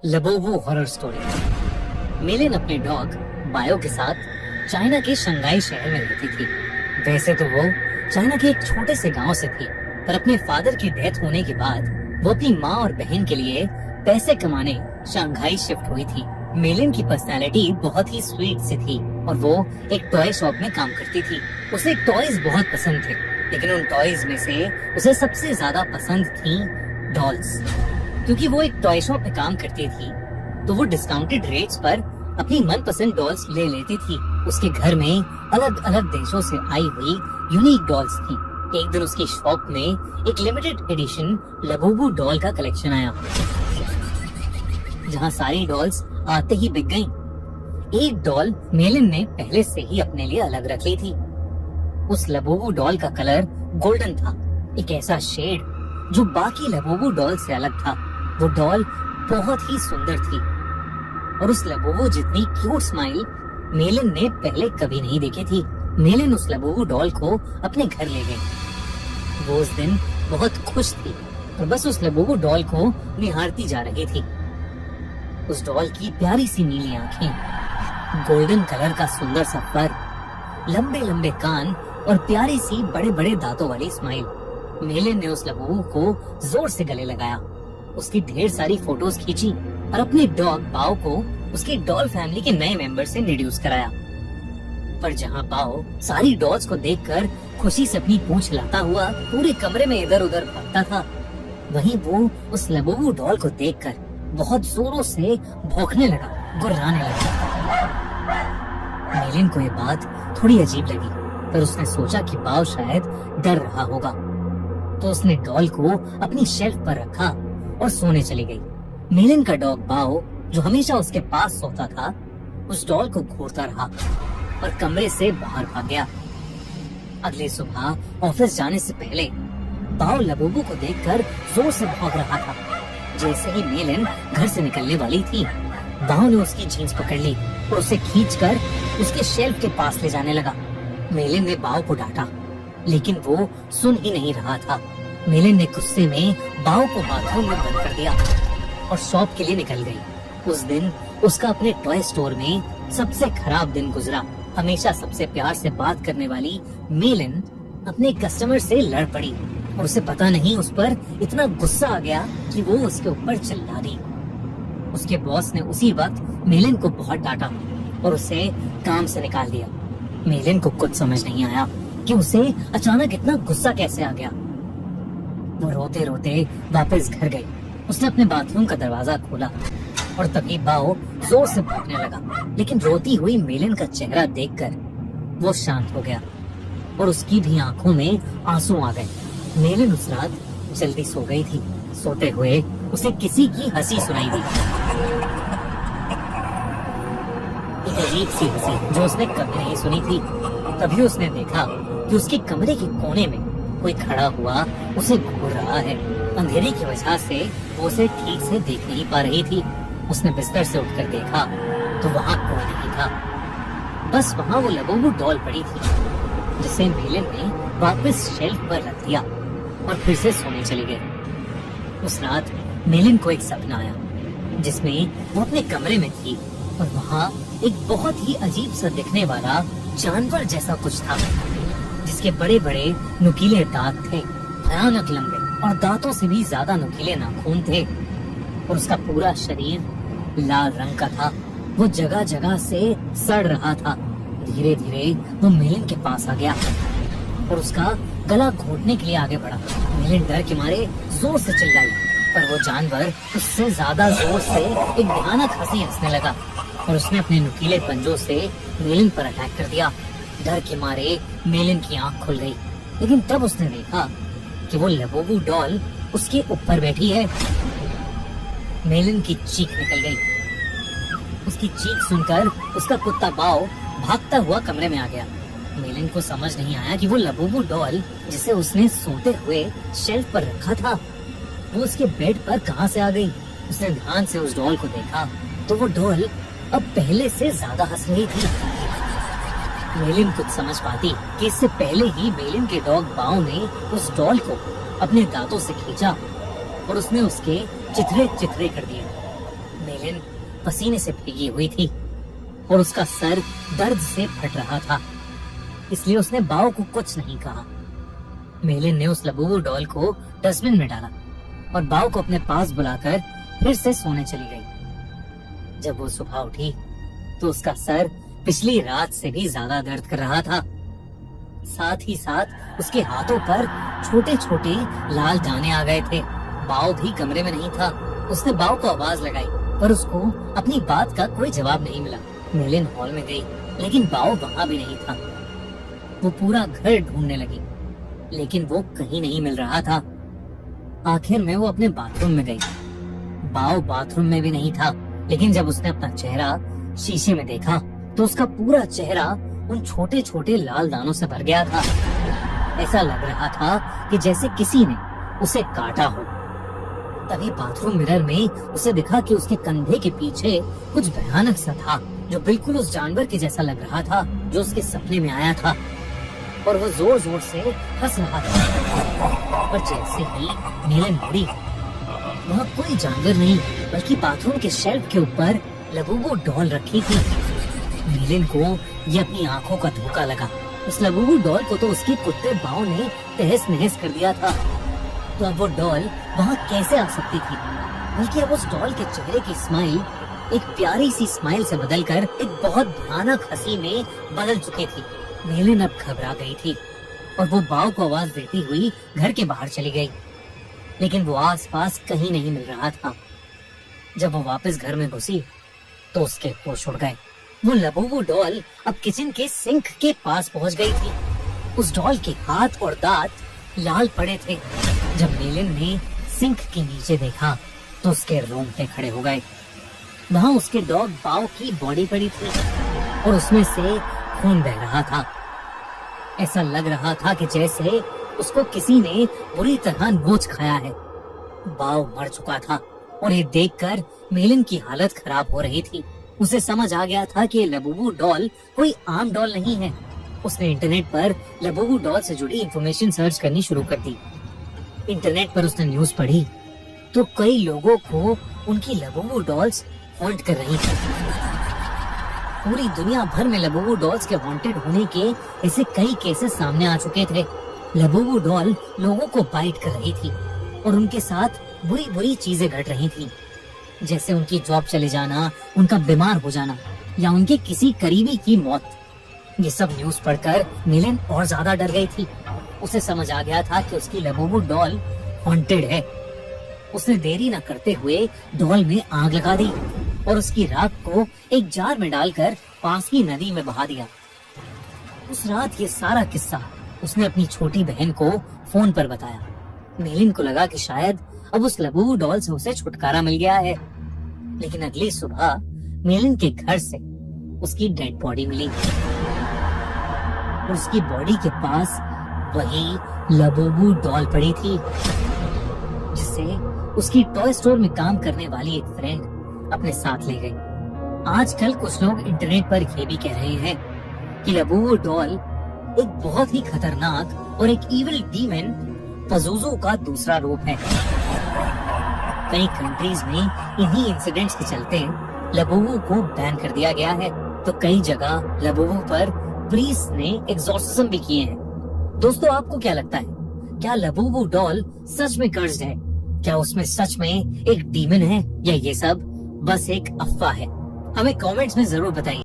लबोवो horror story. मेलिन अपने dog bio के साथ चाइना के शंघाई शहर में रहती थी। वैसे तो वो चाइना के एक छोटे से गांव से थी, पर अपने फादर की डेथ होने के बाद वो अपनी माँ और बहन के लिए पैसे कमाने शंघाई शिफ्ट हुई थी। मेलिन की पर्सनालिटी बहुत ही स्वीट सी थी और वो एक टॉय शॉप में काम करती थी। उसे टॉयज बहुत पसंद थे, लेकिन उन टॉयज में से उसे सबसे ज्यादा पसंद थी डॉल्स। क्योंकि वो एक टॉय शॉप में काम करती थी, तो वो डिस्काउंटेड रेट्स पर अपनी मनपसंद डॉल्स ले लेती थी। उसके घर में अलग अलग देशों से आई हुई यूनिक डॉल्स थी। एक दिन उसकी शॉप में एक लिमिटेड एडिशन लबोबू डॉल का कलेक्शन आया, जहाँ सारी डॉल्स आते ही बिक गईं। एक डॉल मेलिन ने पहले से ही अपने लिए अलग रख ली थी। उस लबोबू डॉल का कलर गोल्डन था, एक ऐसा शेड जो बाकी लबोबू डॉल से अलग था। वो डॉल बहुत ही सुंदर थी और उस लबोबू जितनी क्यूट स्माइल मेलिन ने पहले कभी नहीं देखी थी। मेलिन उस लबोबू डॉल को अपने घर ले गई। वो उस दिन बहुत खुश थी और बस उस लबोबू डॉल को निहारती जा रही थी। उस डॉल की प्यारी सी नीली आंखें, गोल्डन कलर का सुंदर सा फर, लंबे लंबे कान और प्यारी सी बड़े बड़े दांतों वाली स्माइल। मेलिन ने उस लबोबू को जोर से गले लगाया, उसकी ढेर सारी फोटोज खींची और अपने डॉग बाओ को उसके डॉल फैमिली के नए मेंबर से इंट्रोड्यूस कराया। पर जहाँ बाओ सारी डॉल्स को देखकर खुशी से अपनी पूंछ हिलाता हुआ पूरे कमरे में इधर उधर भागता था, वहीं वो उस लबोबू डॉल को देखकर बहुत जोरों से भौंकने लगा, गुर्राने लगा। मेलिन को ये बात थोड़ी अजीब लगी, पर उसने सोचा कि बाओ शायद डर रहा होगा, तो उसने डॉल को अपनी शेल्फ पर रखा और सोने चली गई। मेलिन का डॉग बाओ, जो हमेशा उसके पास सोता था, उस डॉल को घूरता रहा और कमरे से बाहर भाग गया। अगली सुबह ऑफिस जाने से पहले बाओ लबोबू को देखकर जोर से भौंक रहा था। जैसे ही मेलिन घर से निकलने वाली थी, बाओ ने उसकी जीन्स पकड़ ली और उसे खींचकर उसके शेल्फ के पास ले जाने लगा। मेलिन ने बाओ को डांटा, लेकिन वो सुन ही नहीं रहा था। मेलिन ने गुस्से में बाओ को बाथरूम में बंद कर दिया और शॉप के लिए निकल गई। उस दिन उसका अपने टॉय स्टोर में सबसे खराब दिन गुजरा। हमेशा सबसे प्यार से बात करने वाली मेलिन अपने कस्टमर से लड़ पड़ी और उसे पता नहीं उस पर इतना गुस्सा आ गया कि वो उसके ऊपर चिल्ला दी। उसके बॉस ने उसी वक्त मेलिन को बहुत डांटा और उसे काम से निकाल दिया। मेलिन को कुछ समझ नहीं आया कि उसे अचानक इतना गुस्सा कैसे आ गया। वो रोते रोते वापस घर गई। उसने अपने बाथरूम का दरवाजा खोला और तभी बाओ जोर से भौंकने लगा, लेकिन रोती हुई मेलिन का चेहरा देखकर वो शांत हो गया और उसकी भी आंखों में आंसू आ गए। मेलिन उस रात जल्दी सो गई थी। सोते हुए उसे किसी की हंसी सुनाई दी, एक अजीब सी हंसी जो उसने कभी नहीं सुनी थी। तभी उसने देखा कि उसके कमरे के कोने में कोई खड़ा हुआ उसे घूर रहा है। अंधेरे की वजह से वो उसे ठीक से देख नहीं पा रही थी। उसने बिस्तर से उठकर देखा तो वहाँ कोई नहीं था, बस वहाँ वो लबोबू डॉल पड़ी थी, जिसे मेलिन ने वापस शेल्फ पर रख दिया और फिर से सोने चली गई। उस रात मेलिन को एक सपना आया, जिसमें वो अपने कमरे में थी और वहाँ एक बहुत ही अजीब सा दिखने वाला जानवर जैसा कुछ था, जिसके बड़े बड़े नुकीले दांत थे, भयानक लंबे और दांतों से भी ज्यादा नुकीले नाखून थे और उसका पूरा शरीर लाल रंग का था। वो जगह जगह से सड़ रहा था। धीरे धीरे वो मेलिन के पास आ गया और उसका गला घोटने के लिए आगे बढ़ा। मेलिन डर के मारे जोर से चिल्लाई, पर वो जानवर उससे ज्यादा जोर से एक भयानक हंसी हंसने लगा और उसने अपने नुकीले पंजों से मेलिन पर अटैक कर दिया। डर के मारे मेलिन की आंख खुल गई, लेकिन तब उसने देखा कि वो लबोबू डॉल उसके ऊपर बैठी है। मेलिन की चीख निकल गई। उसकी चीख सुनकर उसका कुत्ता बाओ भागता हुआ कमरे में आ गया। मेलिन को समझ नहीं आया कि वो लबोबू डॉल, जिसे उसने सोते हुए शेल्फ पर रखा था, वो उसके बेड पर कहां से आ गई। उसने ध्यान से उस डॉल को देखा तो वो डॉल अब पहले से ज्यादा हंस रही थी। मेलिन कुछ समझ पाती कि इससे पहले ही मेलिन के डॉग बाओ ने उस डॉल को अपने दांतों से खींचा और उसने उसके चिथड़े चिथड़े कर दिए। मेलिन पसीने से भीगी हुई थी और उसका सर दर्द से फट रहा था, इसलिए उसने बाओ को कुछ नहीं कहा। मेलिन ने उस लबूबू डॉल को डस्टबिन में डाला और बाओ को अपने पास बुलाकर फिर से सोने चली गई। जब वो सुबह उठी तो उसका सर पिछली रात से भी ज्यादा दर्द कर रहा था। साथ ही साथ उसके हाथों पर छोटे छोटे लाल दाने आ गए थे। बाओ भी कमरे में नहीं था। उसने बाओ को आवाज लगाई पर उसको अपनी बात का कोई जवाब नहीं मिला। मेलिन हॉल में गई लेकिन बाओ वहाँ भी नहीं था। वो पूरा घर ढूंढने लगी लेकिन वो कहीं नहीं मिल रहा था। आखिर में वो अपने बाथरूम में गई। बाओ बाथरूम में भी नहीं था, लेकिन जब उसने अपना चेहरा शीशे में देखा तो उसका पूरा चेहरा उन छोटे छोटे लाल दानों से भर गया था। ऐसा लग रहा था कि जैसे किसी ने उसे काटा हो। तभी बाथरूम मिरर में उसे दिखा कि उसके कंधे के पीछे कुछ भयानक सा था, जो बिल्कुल उस जानवर के जैसा लग रहा था जो उसके सपने में आया था, और वो जोर जोर से हंस रहा था। पर जैसे ही मेलिन मुड़ी, वहाँ कोई जानवर नहीं बल्कि बाथरूम के शेल्फ के ऊपर लबूबू डॉल रखी थी। मेलिन को ये अपनी आंखों का धोखा लगा। उस लबूबू डॉल को तो उसके कुत्ते बाओ ने तहस नहस कर दिया था, तो अब वो डॉल वहाँ कैसे आ सकती थी? बल्कि अब उस डॉल के चेहरे की स्माइल एक प्यारी सी स्माइल से बदलकर एक बहुत भयानक हंसी में बदल चुकी थी। मेलिन अब घबरा गई थी और वो बाओ को आवाज देती हुई घर के बाहर चली गई, लेकिन वो आसपास कहीं नहीं मिल रहा था। जब वो वापस घर में घुसी तो उसके होश उड़ गए। वो लबूबू डॉल अब किचन के सिंक के पास पहुंच गई थी। उस डॉल के हाथ और दांत लाल पड़े थे। जब मेलिन ने सिंक के नीचे देखा तो उसके रोंगटे खड़े हो गए। वहाँ उसके डॉग बाओ की बॉडी पड़ी थी और उसमें से खून बह रहा था। ऐसा लग रहा था कि जैसे उसको किसी ने बुरी तरह नोच खाया है। बाओ मर चुका था और ये देखकर मेलिन की हालत खराब हो रही थी। उसे समझ आ गया था कि ये लबूबू डॉल कोई आम डॉल नहीं है। उसने इंटरनेट पर लबूबू डॉल से जुड़ी इंफॉर्मेशन सर्च करनी शुरू कर दी। इंटरनेट पर उसने न्यूज पढ़ी तो कई लोगों को उनकी लबूबू डॉल्स हॉन्ट कर रही थी। पूरी दुनिया भर में लबूबू डॉल्स के हॉन्टेड होने के ऐसे कई केसेस सामने आ चुके थे। लबूबू डॉल लोगों को बाइट कर रही थी और उनके साथ बुरी बुरी चीजें घट रही थी, जैसे उनकी जॉब चले जाना, उनका बीमार हो जाना या उनके किसी करीबी की मौत। ये सब न्यूज पढ़कर मेलिन और ज्यादा डर गई थी। उसे समझ आ गया था कि उसकी लबूबू डॉल हॉन्टेड है। उसने देरी न करते हुए डॉल में आग लगा दी और उसकी राख को एक जार में डालकर पास की नदी में बहा दिया। उस रात ये सारा किस्सा उसने अपनी छोटी बहन को फोन पर बताया। मेलिन को लगा कि शायद अब उस लबूबू डॉल से उसे छुटकारा मिल गया है, लेकिन अगली सुबह मेलिन के घर से उसकी डेड बॉडी मिली और उसकी बॉडी के पास वही लबूबू डॉल पड़ी थी, जिसे उसकी टॉय स्टोर में काम करने वाली एक फ्रेंड अपने साथ ले गई। आजकल कुछ लोग इंटरनेट पर ये भी कह रहे हैं कि लबूबू डॉल एक बहुत ही खतरनाक और एक इविल डीमन पज़ुज़ू का दूसरा रूप है। कई कंट्रीज में इन्हीं इंसिडेंट्स के चलते लबूबू को बैन कर दिया गया है, तो कई जगह लबूबू पर प्रीस्ट ने एग्जॉर्सिज्म भी किए हैं। दोस्तों, आपको क्या लगता है, क्या लबूबू डॉल सच में कर्स्ड है? क्या उसमें सच में एक डीमन है या ये सब बस एक अफवाह है? हमें कमेंट्स में जरूर बताइए।